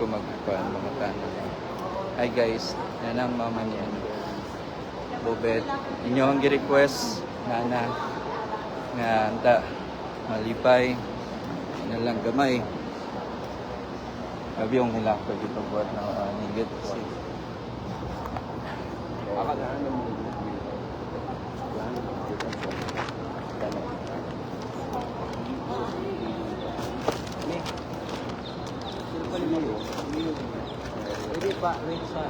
ko magkuhan mga tanan. Hi guys, yan ang mama niya. Bobet, inyo ang gi-request nga anta malipay na lang gamay. Sabi yung nila ko dito buat na nigit kasi Hindi pa, wait sa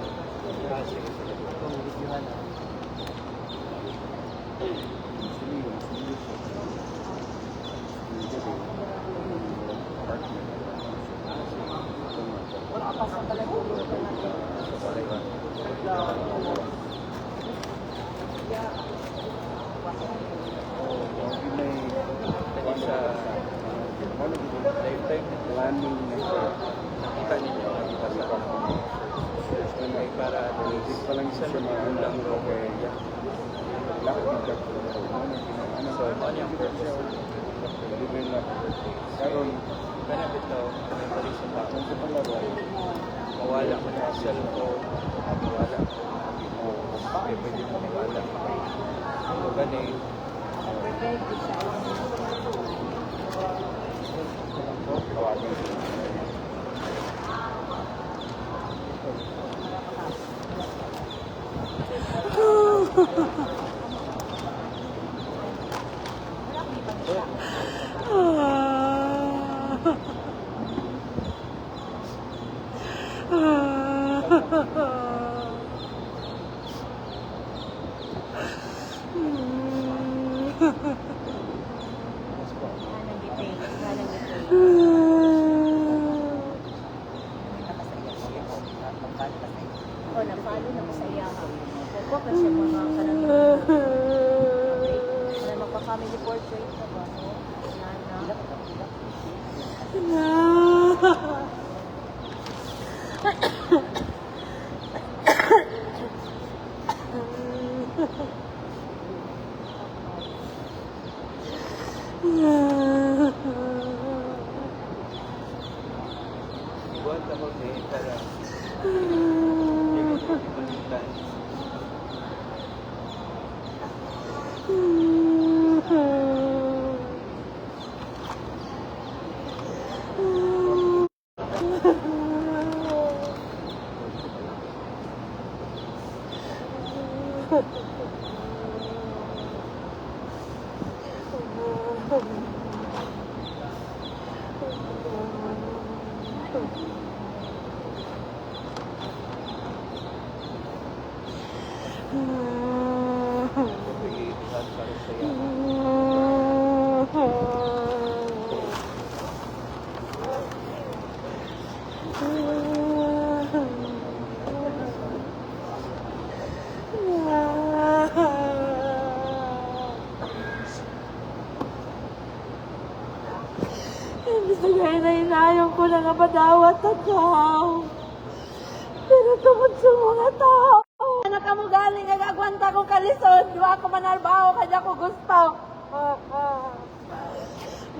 kung videohan na. Wala pa sa talagang lifetime planning nakita niyo ay para hindi pa lang siya lang so ano yung purpose karon benefit daw mentally sa tao mawala mo na cellphone mawala pwede mo mawala so ganun O, napalo na masaya ka. Opo, kasi mga kanang magpa-family portrait ka ba? buwan ka mo para Bisagay na inayong ko na napadawat ako. Pero tungkol sa mga tao. Anak ka mo galing, nagagwanta kong kalisod. Di ako manalbaho, kanya ko gusto.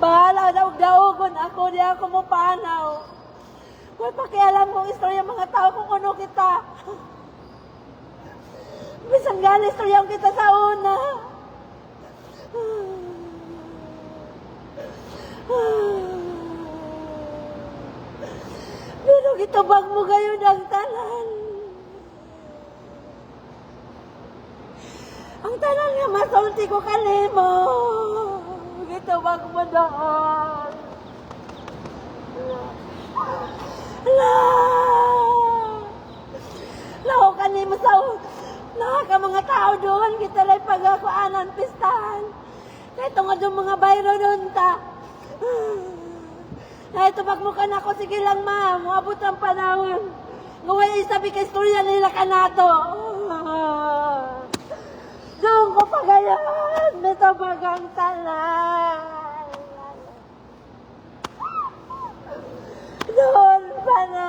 Bahala daw daugon ako, di ako mo panaw. May pakialam kong istorya mga tao kung ano kita. Bisang galing istorya kita sa una. Pero gitubag mo kayo ng tanan. Ang tanan nga masulti ko kalimo. Gitubag mo doon. Lao kanimo sa ka mga tao doon. Kita lang pagkakuanan, pistahan. Kahit nga doon mga bayro doon ta. Kahit tupagmukan ako, sige lang ma, muabot ang panahon. Ngaway sabi ka istorya nila ka na to. Doon ko pagayan, may tabagang talan. Doon pa na.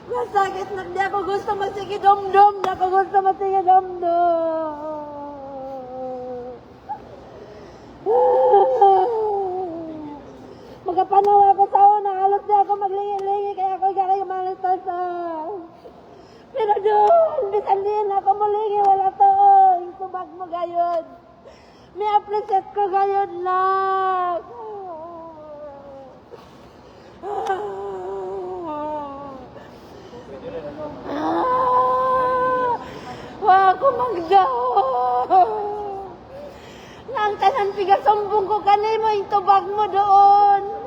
Masakit na, di ako gusto magsigidom-dom, di ako gusto magsigidom-dom. Magapanaw ako sa una, halos na ako maglingi-lingi kaya ako gano'y malitan sa. Pero doon, bisan din ako malingi, wala to. Yung tubag mo gayon. May appreciate ko gayon lang. Wag ko magdaw. Nang tanan pigasumbong ko kanimo yung tubag mo doon.